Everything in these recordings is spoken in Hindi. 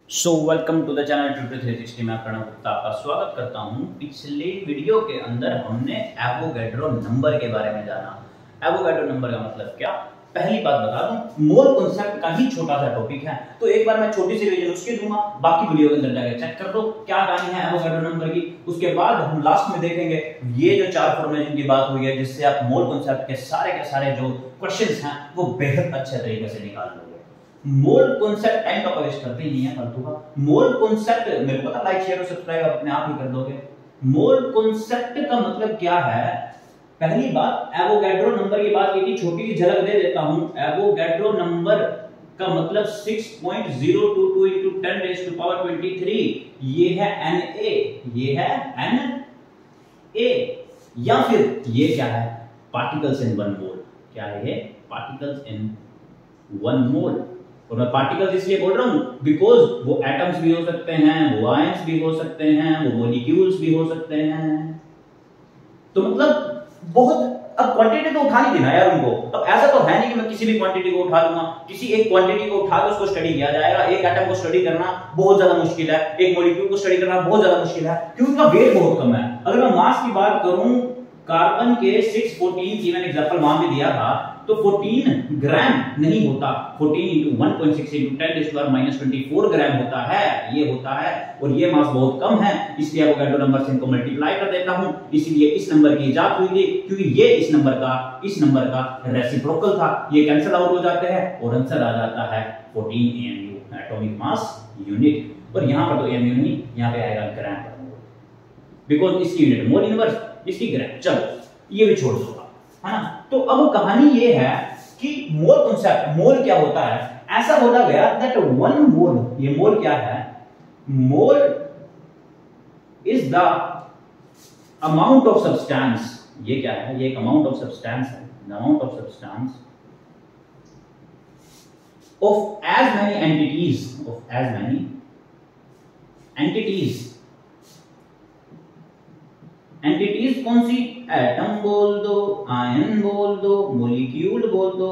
Welcome to the channel tutor 360 में प्रणव गुप्ता आपका स्वागत करता हूं। पिछले वीडियो के अंदर हमने एवोगैड्रो नंबर के बारे में जाना। एवोगैड्रो नंबर का मतलब क्या? पहली बात बता दूं, मोल कॉन्सेप्ट का ही छोटा सा टॉपिक है, तो एक बार मैं छोटी सी रिवीजन उसकी दूंगा, बाकी वीडियो के अंदर जाकर चेक कर दो क्या कहानी है एवोगैड्रो नंबर की। उसके बाद हम लास्ट में देखेंगे ये जो चार फॉर्मूले जिनकी बात हुई है, जिससे आप मोल कॉन्सेप्ट के सारे जो क्वेश्चंस हैं वो बेहद अच्छे तरीके से निकाल लोगे। मोल कॉन्सेप्ट टाइम का वेस्ट करते ही नहीं है फालतू का। मोल कॉन्सेप्ट मेरे को पता, लाइक शेयर और सब्सक्राइब अपने आप ही कर दोगे। मोल कॉन्सेप्ट का मतलब क्या है? पहली बात, एवोगैड्रो नंबर की बात की थी, छोटी सी झलक दे देता हूं। एवोगैड्रो नंबर का मतलब 6.022 into 10 raised to power 23। ये है Na, ये है Na, या फिर ये क्या है? Particles in one mole. क्या है ये? Particles in one mole. और मैं पार्टिकल्स इसलिए बोल रहा हूं बिकॉज वो एटम्स भी हो सकते हैं, वो आयंस भी हो सकते हैं, वो मॉलिक्यूल्स भी हो सकते हैं। तो मतलब बहुत, अब क्वांटिटी तो उठा नहीं देना यार उनको। अब ऐसा तो है नहीं कि मैं किसी भी क्वांटिटी को उठा लूंगा, किसी एक क्वांटिटी को उठा के उसको स्टडी किया जाएगा। एक एटम को स्टडी करना बहुत ज्यादा मुश्किल है, एक मॉलिक्यूल को स्टडी करना बहुत ज्यादा मुश्किल है, क्योंकि उनका वेट बहुत कम है। अगर मैं मास की बात करूं, कार्बन के 614 की मैंने एग्जांपल वहां भी दिया था, तो 14 ग्राम नहीं होता, 14 into 1.6 into 10 raised to power -24 ग्राम होता है, ये होता है। और ये मास बहुत कम है, इसलिए एवोगैड्रो नंबर से इनको मल्टीप्लाई कर देता हूं। इसीलिए इस नंबर की इजाद हुई थी, क्योंकि ये इस नंबर का रेसिप्रोकल था। ये कैंसिल आउट हो जाते हैं और आंसर आ जाता है 14 AMU, एटॉमिक मास यूनिट। और यहां पर तो AMU नहीं, यहां पे आएगा ग्राम पर मोल, बिकॉज़ इसकी यूनिट मोल इनवर्स, इसकी ग्राम। चलो ये भी छोड़ दो, है ना। तो अब कहानी ये है कि मोल कॉन्सेप्ट, मोल क्या होता है? ऐसा बोला गया दैट वन मोल, ये मोल क्या है? Mole is the amount of substance. ये क्या है? ये एक अमाउंट ऑफ सब्सटेंस है, the amount of substance of as many entities, of as many entities. Entities कौन सी? एटम बोल दो, आयन बोल दो, मॉलिक्यूल बोल दो।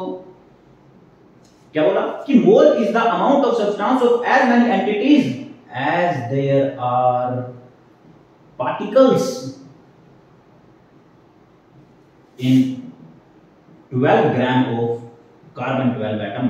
क्या बोला कि mole is the amount of substance of as many entities as there are particles in 12 gram of carbon 12 atom,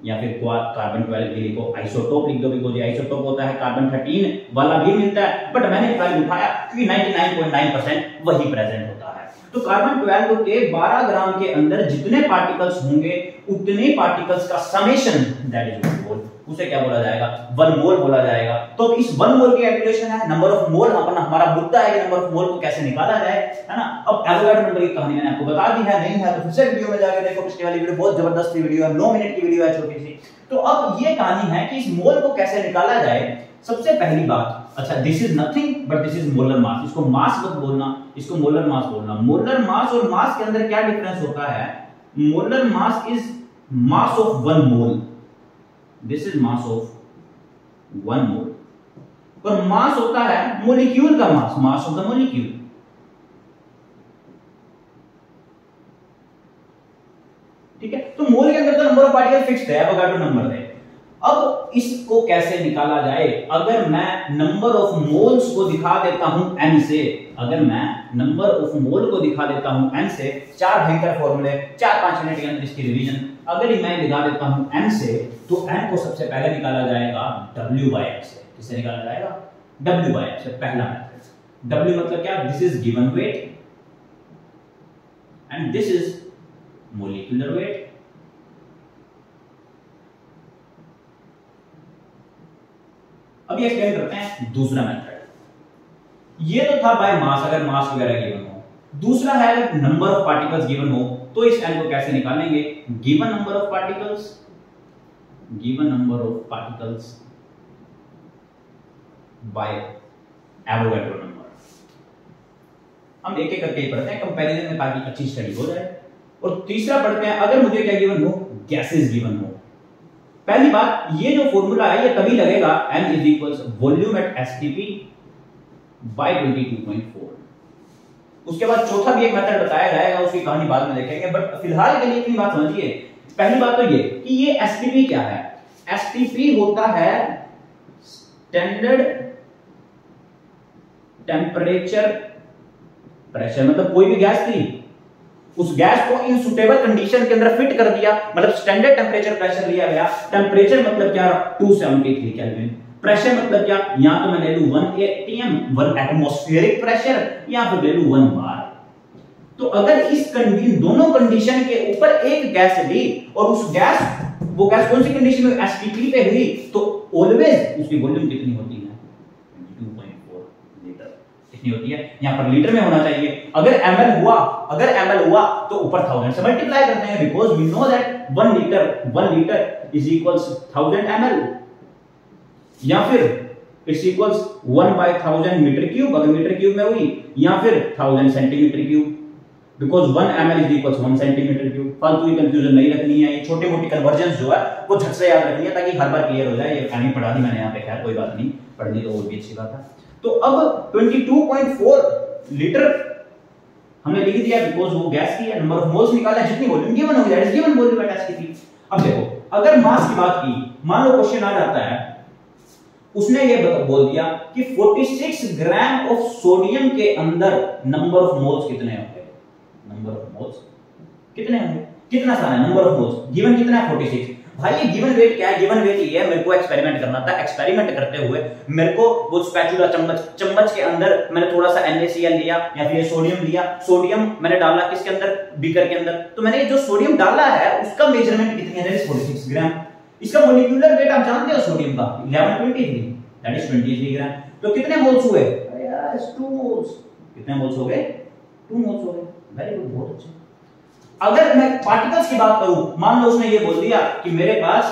या फिर कार्बन 12 के लिए को आइसोटोप लिख दो, बिकॉज़ ये आइसोटोप होता है। कार्बन 13 वाला भी मिलता है, बट मैंने वैल्यू उठाया क्योंकि 99.9% वही प्रेजेंट होता है। तो कार्बन 12 के 12 ग्राम के अंदर जितने पार्टिकल्स होंगे उतने पार्टिकल्स का summation, that is one mole. उसे क्या बोला जाएगा? वन मोल बोला जाएगा। तो इस वन मोल की कैलकुलेशन है, नंबर ऑफ मोल अपना हमारा मुद्दा है कि नंबर ऑफ मोल को कैसे निकाला जाए, है ना। अब एवोगैड्रो नंबर की कहानी मैंने आपको बता दी है, नहीं है तो फिर से वीडियो में जाकर देखो, पिछली वाली वीडियो बहुत जबरदस्त वीडियो है, 9 मिनट की वीडियो है, छोटी सी। तो अब ये कहानी है कि इस मोल को कैसे निकाला जाए। सबसे पहली बात, अच्छा this is nothing but this is molar mass. इसको मास मत बोलना, इसको मोलर मास बोलना। मोलर मास और मास के अंदर क्या डिफरेंस होता है? Molar mass is mass of one mole, this is mass of one mole. और मास होता है मॉलिक्यूल का मास, मास ऑफ द मॉलिक्यूल। ठीक है, तो मोल के अंदर तो नंबर ऑफ पार्टिकल फिक्स्ड है, एवोगैड्रो नंबर है। अब इसको कैसे निकाला जाए? अगर मैं नंबर ऑफ मोल्स को दिखा देता हूं n से, अगर मैं नंबर ऑफ मोल को दिखा देता हूं n से, 4 भयंकर फॉर्मूले, 4-5 मिनट के अंदर इसकी रिवीजन अगर मैं दिखा देता हूं n से, तो n को सबसे पहले निकाला जाएगा W/m से। किससे निकाला जाएगा? W/m से, पहला मेथड। W मतलब क्या? This is given weight and this is molecular weight. अब ये एक्सप्लेन करते हैं दूसरा मेथड। ये तो था बाय मास, अगर मास वगैरह गिवन हो। दूसरा है नंबर ऑफ पार्टिकल्स गिवन हो, तो इस n को कैसे निकालेंगे? Given number of particles, given number of particles bye Avogadro number. हम एक एक करके पढ़ते हैं कंपैरिजन में, ताकि अच्छी स्टडी हो जाए। और तीसरा पढ़ते हैं, अगर मुझे क्या गिवन हो? गैसेस गिवन हो। पहली बात, ये जो फॉर्मूला है ये तभी लगेगा m is volume at STP by 22.4। उसके बाद चौथा भी एक मेथड बताया जाएगा, उसकी कहानी बाद में देखेंगे, बट फिलहाल के लिए इतनी बात समझिए। पहली बात तो ये कि ये STP क्या है? एसटीपी होता है स्टैंडर्ड टेम्परेचर प्रेशर, मतलब कोई भी गैस थी, उस गैस को इन सुटेबल कंडीशन के अंदर फिट कर दिया, मतलब स्टैंडर्ड टेम्परेचर प्रेशर लिया गया। टेम्परेचर मतलब क्या, 273 केल्विन। प्रेशर मतलब क्या, या तो मैं ले लूं 1 atm 1 एटमॉस्फेरिक प्रेशर, या फिर ले लूं 1 बार। तो अगर इन दोनों कंडीशन के ऊपर एक गैस ली और उस गैस, वो गैस कौन सी कंडीशन में, एसटीपी पे हुई, तो ऑलवेज उसकी वॉल्यूम कितनी होती है, 22.4 लीटर। कितनी होती है, यहां पर लीटर में होना चाहिए। अगर ml हुआ तो ऊपर 1000 से मल्टीप्लाई करते हैं, because we know that 1 litre is equals 1000 ml, या फिर इट्स इक्वल्स 1/1000 मीटर क्यूब, अगर मीटर क्यूब में हुई, या फिर 1000 centimetre cube, because 1 ml is equals 1 centimetre cube. फालतू की कंफ्यूजन नहीं रखनी है, ये छोटी मोटी कन्वर्जन्स जो है वो झट से याद रखनी है ताकि हर बार क्लियर हो जाए। ये कहानी पढ़ा दी मैंने यहाँ पे, खैर कोई बात नहीं, पढ़नी तो और भी अच्छी बात है। तो अब 22.4 लीटर हमने लिख दिया बिकॉज वो गैस की नंबर ऑफ मोल्स निकाला है, जितनी वॉल्यूम गिवन हो that is given volume at STP. अब देखो, अगर मास की बात की, मान लो क्वेश्चन आ जाता है, उसने ये बोल दिया कि 46 ग्राम ऑफ सोडियम के अंदर नंबर ऑफ मोल्स कितने होंगे, नंबर ऑफ मोल्स कितने होंगे, कितना सारा नंबर ऑफ मोल्स गिवन कितना है, 46। भाई ये गिवन वेट क्या है, गिवन वेट ये है, मेरे को एक्सपेरिमेंट करना था। एक्सपेरिमेंट करते हुए मेरे को वो स्पैचुला चम्मच के अंदर मैंने थोड़ा सा NaCl लिया या फिर सोडियम लिया, सोडियम मैंने डाला किसके अंदर, बीकर के अंदर। तो मैंने जो सोडियम डाला है उसका मेजरमेंट कितनी है, 46 ग्राम। इसका मोलिक्यूलर वेट आप जानते हो सोडियम का 1123, दैट इज 23 ग्राम। तो कितने मोल्स हुए, अरे यार 2 मोल्स। कितने मोल्स हो गए, 2 मोल्स हो गए। वेरी गुड, बहुत अच्छे। अगर मैं पार्टिकल्स की बात करूं, मान लो उसने ये बोल दिया कि मेरे पास,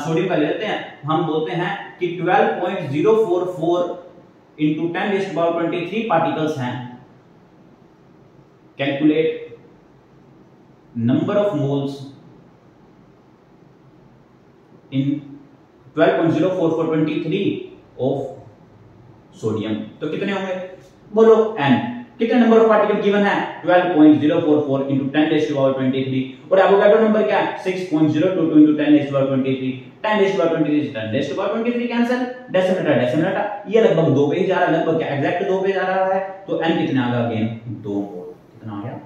सोडियम का ले लेते हैं, हम बोलते हैं कि 12.044 into 10⁻23 पार्टिकल्स हैं। Calculate number of moles in 12.04423 of sodium. तो कितने होंगे, बोलो n। कितने नंबर ऑफ पार्टिकल गिवन है, 12.044 into 10⁻23, और एवोगाड्रो नंबर क्या है, 6.022 into 10⁻23। 10⁻23 10⁻23 कैंसिल, डेसिमल, ये लगभग 2 पे ही जा रहा है, लगभग क्या एग्जैक्ट 2 पे जा रहा है। तो n कितना आ गया, अगेन 2 मोल। कितना आ गया,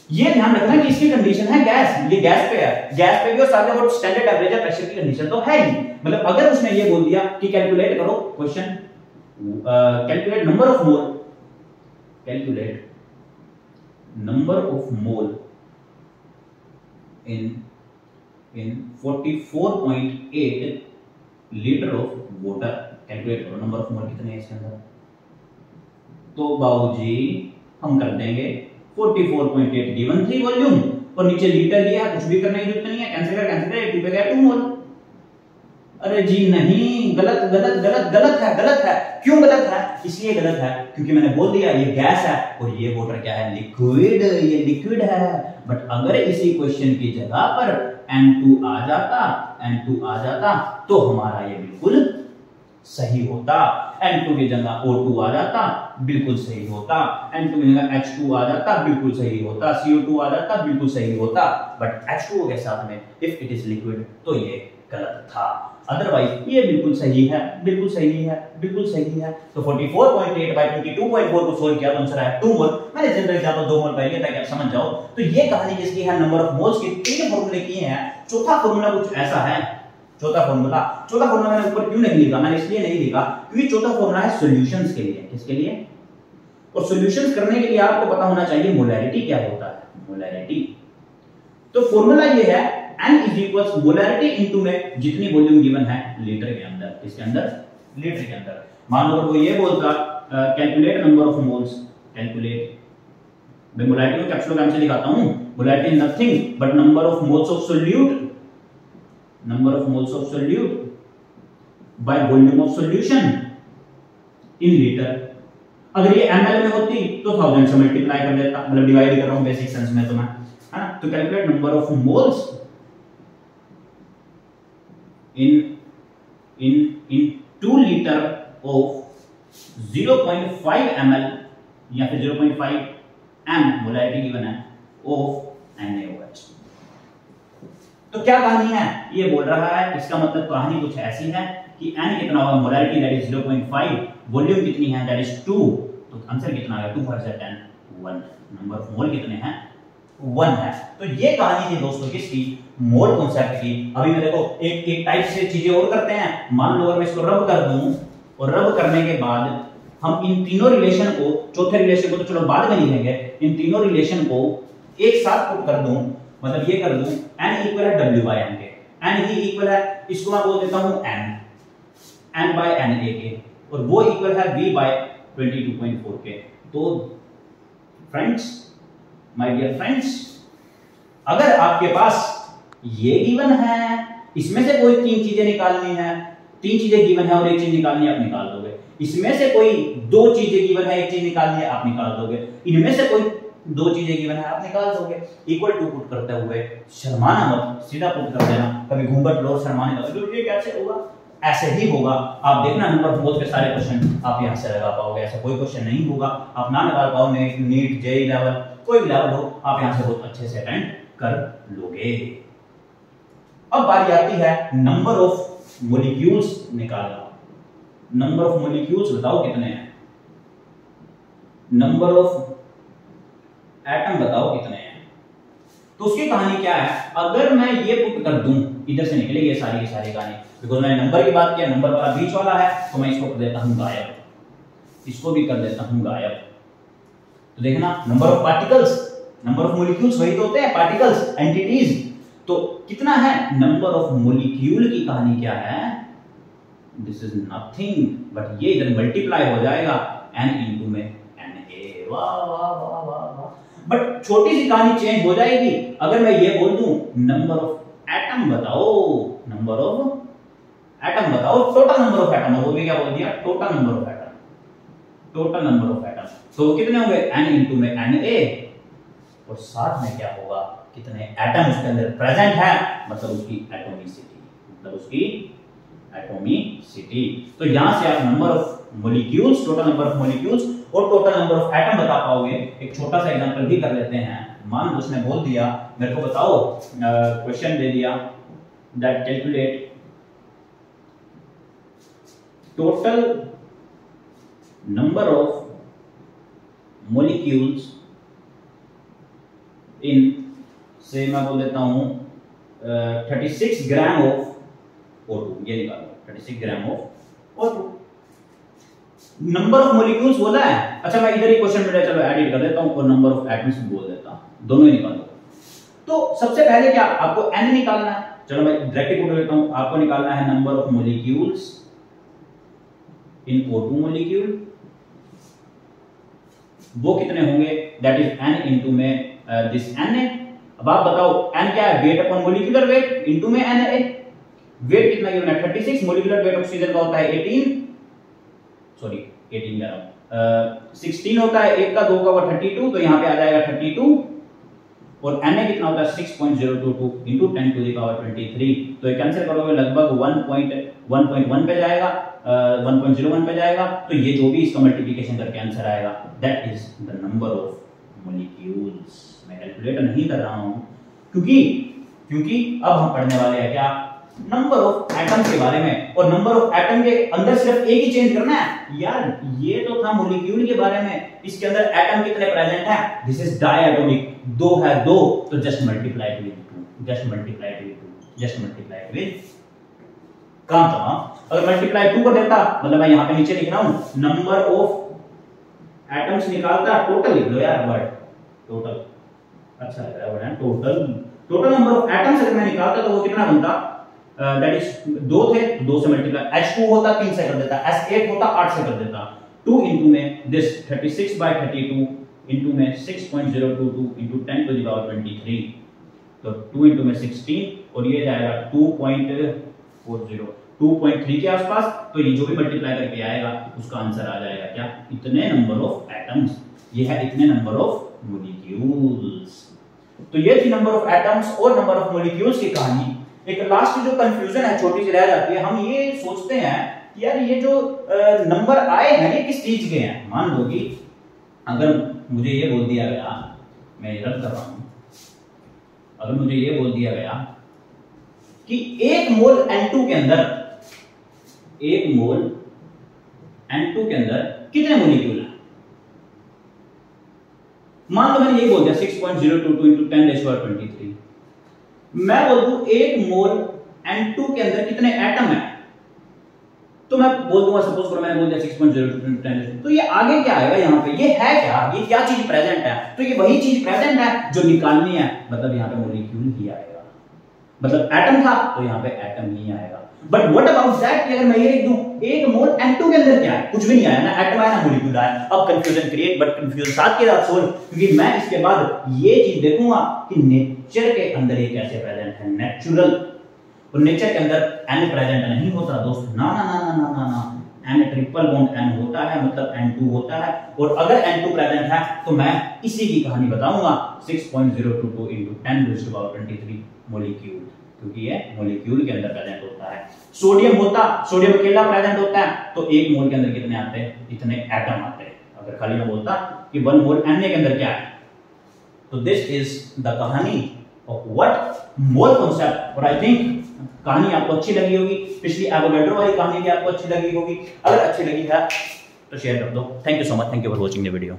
ये ध्यान रखना कि इसकी कंडीशन है गैस, ये गैस पे है, गैस पे भी और साथ में स्टैंडर्ड टेम्परेचर प्रेशर की कंडीशन तो है ही। मतलब अगर उसने ये बोल दिया कि कैलकुलेट करो, question calculate number of mole, calculate number of mole in 44.8 litre of water, calculate करो नंबर ऑफ मोल कितने हैं इसके अंदर। तो बाबूजी हम कर देंगे 44.8 गिवन थी वॉल्यूम, और नीचे लीटर लिया, कुछ भी करने की जरूरत नहीं है, कैंसिल कर 2 पे गया 2 मोल। अरे जी नहीं, गलत गलत गलत गलत है, गलत है। क्यों गलत है, इसलिए गलत है क्योंकि मैंने बोल दिया ये गैस है और ये वाटर क्या है, लिक्विड, ये लिक्विड है। बट अगर इसी क्वेश्चन की जगह पर N2 आ जाता तो हमारा ये बिल्कुल सही होता। N2 की जगह O2 आ जाता, बिल्कुल सही होता। N2 की जगह H2 आ जाता, बिल्कुल सही होता। CO2 आ जाता, बिल्कुल सही होता। बट H2O के साथ में इफ इट इज लिक्विड तो ये गलत था। अदरवाइज ये बिल्कुल सही है, बिल्कुल सही है, बिल्कुल सही है। तो 44.8 बाय 22.4 को सोल्व किया तो आंसर आया 2 मोल। मैंने जनरल एग्जांपल 2 मोल पहले ताकि आप समझ जाओ। तो ये कहानी किसकी है, नंबर ऑफ मोल्स की। 3 फार्मूले किए हैं। चौथा फार्मूला कुछ ऐसा है, चौथा फार्मूला मैंने ऊपर क्यों नहीं लिखा, मैंने इसलिए नहीं लिखा क्योंकि चौथा फार्मूला है सॉल्यूशंस के लिए। किसके लिए, और सॉल्यूशंस करने के लिए आपको पता होना चाहिए मोलैरिटी क्या होता है, मोलैरिटी। तो फार्मूला ये है N is equals molarity into में जितनी वॉल्यूम गिवन है लीटर के अंदर, इसके अंदर लीटर के अंदर। मान लो वो ये बोलता calculate number of moles, calculate, मैं मोलैरिटी को कैप्सूल से दिखाता हूं। Molarity is nothing but number of moles of solute, number of moles of solute by volume of solution in litre. अगर ये ml में होती तो 1000 से मल्टीप्लाई कर देता, मतलब डिवाइड कर रहा हूं बेसिक सेंस में तो मैं, है ना। तो calculate number of moles in 2 liter of 0.5 ml या फिर 0.5 m मोलैरिटी गिवन है of NaOH। तो क्या कहानी है, ये बोल रहा है, इसका मतलब कहानी कुछ ऐसी है कि n कितना होगा, मोलैरिटी दैट इज 0.5, वॉल्यूम कितनी है दैट इज 2, तो आंसर कितना आएगा 2 4 10 1, नंबर ऑफ मोल कितने हैं 1 है। तो ये कहानी थी दोस्तों किसकी, मोल कॉन्सेप्ट की। अभी मैं देखो एक टाइप से चीजें और करते हैं, मान लो अगर मैं इसको रब कर दूं और रब करने के बाद हम इन तीनों रिलेशन को, चौथे रिलेशन को तो चलो बाद में लिखेंगे, इन तीनों रिलेशन को एक साथ पुट कर दूं, मतलब ये कर दूं n इक्वल है w by n के, n ही इक्वल है, इसको मैं बोल देता हूं n by n a के, और वो इक्वल है v by 22.4 के। तो फ्रेंड्स, माय डियर फ्रेंड्स, अगर आपके पास ये गिवन है, इसमें से कोई तीन चीजें निकालनी है, तीन चीजें गिवन है और एक चीज निकालनी है, आप निकाल दोगे। इसमें से कोई दो चीजें गिवन है, एक चीज निकालनी है, आप निकाल दोगे। इनमें से कोई दो चीजें गिवन है, आप निकाल दोगे। इक्वल टू पुट करते हुए शर्माना मत, सीधा पुट कर देना, कभी घूंघट लो शर्माने लगे तो ये कैसे होगा, ऐसे ही होगा। आप देखना नंबर ऑफ मोल्स के सारे क्वेश्चन आप यहां से लगा पाओगे, ऐसा कोई क्वेश्चन नहीं होगा आप ना लगा पाओ, नीट जेईई लेवल कोई भी लेवल हो, आप यहां से बहुत अच्छे से अटेंड कर लोगे। अब बारी आती है नंबर ऑफ मॉलिक्यूल्स निकालना। नंबर ऑफ मॉलिक्यूल्स बताओ कितने हैं, नंबर ऑफ एटम बताओ कितने हैं। तो उसकी कहानी क्या है, अगर मैं ये पुट कर दूं, इधर से निकलेगी ये सारी कहानी, बिकॉज मैंने नंबर की बात किया, नंबर वाला बीच वाला है, तो मैं इसको कर देता हूं गायब, इसको भी कर देता हूं गायब। तो देखना number of particles, number of molecules वही तो होते हैं, पार्टिकल्स, एंटिटीज। तो कितना है, नंबर ऑफ मॉलिक्यूल की कहानी क्या है, दिस इज नथिंग बट ये इधर मल्टीप्लाई हो जाएगा n इनटू में Na। वाह वाह वाह वाह वाह। बट छोटी सी कहानी चेंज हो जाएगी अगर मैं ये बोल दूं नंबर ऑफ एटम बताओ, नंबर ऑफ एटम बताओ, टोटल नंबर ऑफ एटम, वो भी क्या बोल दिया, total number of atom, total number of atom. तो कितने होंगे n इनटू में Na, और साथ में क्या होगा, कितने एटम उसके अंदर प्रेजेंट है, मतलब उसकी एटॉमिसिटी, मतलब उसकी एटॉमिसिटी। तो यहां से आप number of molecules, total number of molecules और टोटल नंबर ऑफ एटम बता पाओगे। एक छोटा सा एग्जांपल भी कर लेते हैं। मान लो उसने बोल दिया मेरे को बताओ, क्वेश्चन दे दिया that calculate total number of molecules in, से मैं बोल देता हूं 36 ग्राम ऑफ O2, ये निकालो 36 gram of O2। Number of molecules बोला है, अच्छा मैं इधर ही क्वेश्चन में चलो एडिट कर देता हूं और नंबर ऑफ एटम्स भी बोल देता हूं, दोनों ही निकालो। तो सबसे पहले क्या आपको n निकालना है, चलो मैं डायरेक्टली बोल देता हूं, आपको निकालना है number of molecules in O2 molecule, वो कितने होंगे, दैट इज n इनटू में दिस Na। अब आप बताओ n क्या है, weight upon molecular weight into में Na। वेट कितना गिवन है 36, मॉलिक्यूलर वेट ऑक्सीजन का होता है 18 कह रहा हूं 16 होता है, एक का, दो का हुआ 32, तो यहां पे आ जाएगा 32, और Na कितना होता है 6.022 इनटू 10 टू द पावर 23। तो ये कैंसिल करोगे लगभग 1.1 पे जाएगा, 1.01 पे जाएगा। तो ये जो भी इसका मल्टीप्लिकेशन करके आंसर आएगा that is the number of molecules. मैं कैलकुलेटर नहीं कर रहा हूं क्योंकि अब हम पढ़ने वाले हैं क्या, नंबर ऑफ एटम के बारे में। और नंबर ऑफ एटम के अंदर सिर्फ एक ही चेंज करना है यार, ये तो था मॉलिक्यूल के बारे में, इसके अंदर एटम कितने प्रेजेंट है, दिस इज डायटोमिक, दो है दो, तो just multiply with 2, just multiply with 2, just multiply with, काम तमाम। अगर मल्टीप्लाई 2 कर देता, मतलब मैं यहां पे नीचे लिख रहा हूं नंबर ऑफ एटम्स निकालता, टोटल लिख लो यार वर्ड, टोटल अच्छा लग रहा है word, total number of atoms अगर मैं निकालता तो वो कितना बनता, दैट इज 2 थे, 2 से मल्टीप्लाई, H2 होता 3 से कर देता, S8 होता 8 से कर देता, 2 इनटू में दिस 36 by 32 इनटू में 6.022 इनटू 10 टू द पावर 23, तो 2 इनटू में 16 और ये जाएगा 2.40, 2.3 के आसपास। तो ये जो भी मल्टीप्लाई करके आएगा उसका आंसर आ जाएगा क्या, इतने नंबर ऑफ एटम्स, ये है इतने नंबर ऑफ मॉलिक्यूल्स। तो ये थी नंबर ऑफ एटम्स और नंबर ऑफ मॉलिक्यूल्स की कहानी। एक लास्ट जो कंफ्यूजन है छोटी सी रह जाती है, हम ये सोचते हैं कि यार ये जो नंबर आए हैं ये किस चीज के हैं। मान लो कि अगर मुझे ये बोल दिया गया, मैं रद्द कर रहा हूं, अगर मुझे ये बोल दिया गया कि 1 मोल N2 के अंदर, 1 मोल N2 के अंदर कितने मॉलिक्यूल हैं। मान लो मैंने ये बोल दिया 6.022 × 10⁻23, मैं बोल दूं 1 मोल N2 के अंदर कितने एटम हैं, तो मैं बोल दूंगा, सपोज करो मैंने बोल दिया 6.022 × 10, तो ये आगे क्या आएगा यहाँ पे, ये है क्या, ये क्या चीज प्रेजेंट है, तो ये वही चीज प्रेजेंट है जो निकालनी है, मतलब यहाँ पे मॉलिक्यूल ही आएगा, मतलब एटम था तो यहाँ पे एटम ही आएगा। बट व्हाट अबाउट दैट कि अगर मैं ये लिख दूं 1 मोल N2 के अंदर क्या है, कुछ भी नहीं आया ना, एटम आया ना मॉलिक्यूल आया। अब कंफ्यूजन क्रिएट, बट कंफ्यूजन साथ के साथ सोल्व, क्योंकि मैं इसके बाद ये चीज देखूंगा कि नेचर के अंदर ये कैसे प्रेजेंट है, नेचुरल, और नेचर के अंदर N प्रेजेंट नहीं होता दोस्त, ना ना ना ना ना ना ना, N ट्रिपल बॉन्ड N होता है, मतलब N2 होता है, और अगर N2 प्रेजेंट है तो मैं इसी की कहानी बताऊंगा 6.022 × 10⁻23 मॉलिक्यूल, क्योंकि ये मॉलिक्यूल के अंदर प्रेजेंट होता है। सोडियम होता, सोडियम अकेला प्रेजेंट होता है तो 1 मोल के अंदर कितने आते हैं, इतने एटम आते हैं। अगर खाली मैं बोलता कि 1 मोल Na के अंदर क्या है, तो दिस इज द कहानी ऑफ व्हाट मोल कॉन्सेप्ट। और आई थिंक कहानी आपको अच्छी लगी होगी, पिछली एवोगैड्रो वाली कहानी भी आपको अच्छी लगी होगी। अगर अच्छी लगी है तो शेयर कर दो। Thank you so much, thank you for watching the video.